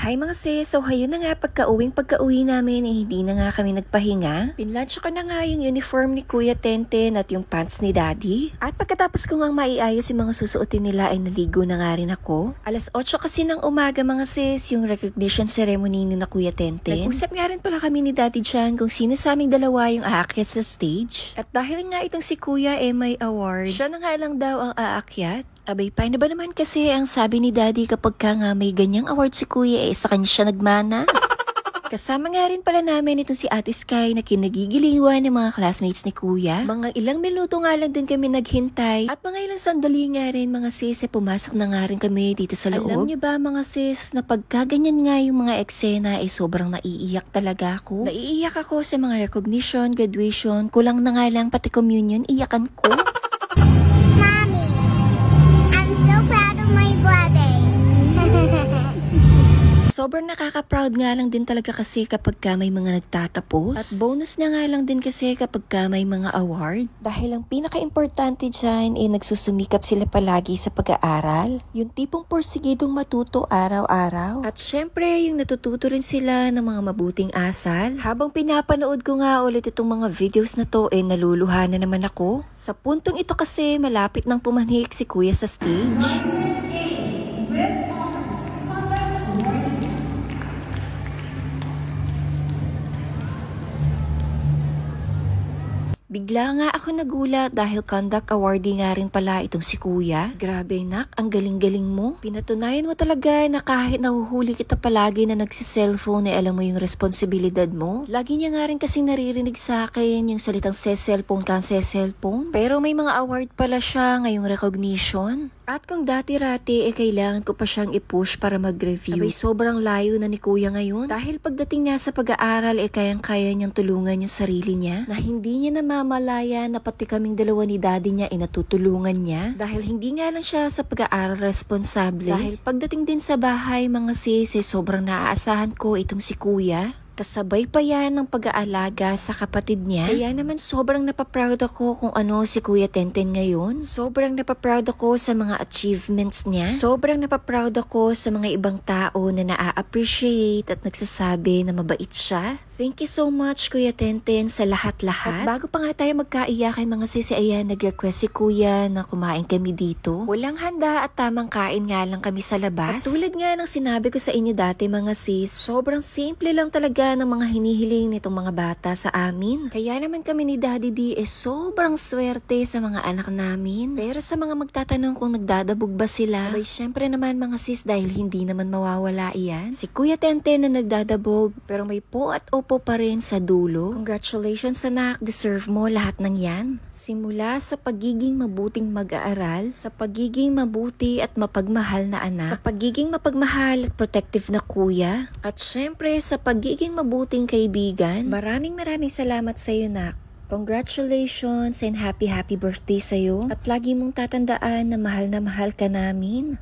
Hi mga sis, so hayun na nga pagka-uwi namin hindi na nga kami nagpahinga. Pinlunch ko na nga yung uniform ni Kuya Tenten at yung pants ni Daddy. At pagkatapos ko nga maiayos yung mga susuotin nila ay naligo na nga rin ako. Alas 8 kasi ng umaga mga sis, yung recognition ceremony ni na Kuya Tenten. Nag-usap nga rin pala kami ni Daddy Jan kung sino sa aming dalawa yung aakyat sa stage. At dahil nga itong si Kuya may award, siya na nga lang daw ang aakyat. Abay, paano ba naman kasi ang sabi ni Daddy kapag ka nga may ganyang award si Kuya sa kanya siya nagmana? Kasama nga rin pala namin itong si Ate Sky na kinagigiliwan ng mga classmates ni Kuya. Mga ilang minuto nga lang din kami naghintay at mga ilang sandali nga rin mga sis pumasok na nga rin kami dito sa loob. Alam niyo ba mga sis na pagkaganyan nga yung mga eksena sobrang naiiyak talaga ako. Naiiyak ako sa mga recognition, graduation, kulang na nga lang pati communion iyakan ko. Sobrang nakaka-proud nga lang din talaga kasi kapag ka may mga nagtatapos. At bonus na nga lang din kasi kapag ka may mga award. Dahil ang pinaka-importante dyan nagsusumikap sila palagi sa pag-aaral. Yung tipong porsigidong matuto araw-araw. At syempre yung natututo rin sila ng mga mabuting asal. Habang pinapanood ko nga ulit itong mga videos na to naluluha na naman ako. Sa puntong ito kasi malapit nang pumanhik si Kuya sa stage. Bigla nga ako nagulat dahil conduct awardee nga rin pala itong si Kuya. Grabe nak, ang galing-galing mo. Pinatunayan mo talaga na kahit nahuhuli kita palagi na nagsiselfone alam mo yung responsibilidad mo. Lagi niya nga rin kasing naririnig sa akin yung salitang se-cellphone ka, se-cellphone. Pero may mga award pala siya ngayong recognition. At kung dati-rati kailangan ko pa siyang i-push para mag-review. Abay, sobrang layo na ni Kuya ngayon. Dahil pagdating niya sa pag-aaral kayang-kaya niyang tulungan yung sarili niya. Na hindi niya namamalaya na pati kaming dalawa ni Daddy niya natutulungan niya. Dahil hindi nga lang siya sa pag-aaral responsable. Dahil pagdating din sa bahay mga sis sobrang naaasahan ko itong si Kuya. Kasabay pa yan ng pag-aalaga sa kapatid niya. Kaya naman sobrang napaproud ako kung ano si Kuya Tenten ngayon. Sobrang napaproud ako sa mga achievements niya. Sobrang napaproud ako sa mga ibang tao na naa-appreciate at nagsasabi na mabait siya. Thank you so much Kuya Tenten sa lahat-lahat. At bago pa nga tayo magkaiyakan mga sisi, ayan, nag-request si Kuya na kumain kami dito. Walang handa at tamang kain nga lang kami sa labas. At tulad nga ng sinabi ko sa inyo dati mga sis, sobrang simple lang talaga ng mga hinihiling nitong mga bata sa amin. Kaya naman kami ni Daddy D sobrang swerte sa mga anak namin. Pero sa mga magtatanong kung nagdadabog ba sila, abay syempre naman mga sis dahil hindi naman mawawala iyan. Si Kuya Tenten na nagdadabog pero may po at opo pa rin sa dulo. Congratulations anak, deserve mo lahat ng yan. Simula sa pagiging mabuting mag-aaral, sa pagiging mabuti at mapagmahal na anak, sa pagiging mapagmahal at protective na kuya, at syempre sa pagiging mabuting kaibigan. Maraming salamat sa iyo, nak. Congratulations and happy birthday sa iyo. At lagi mong tatandaan na mahal ka namin.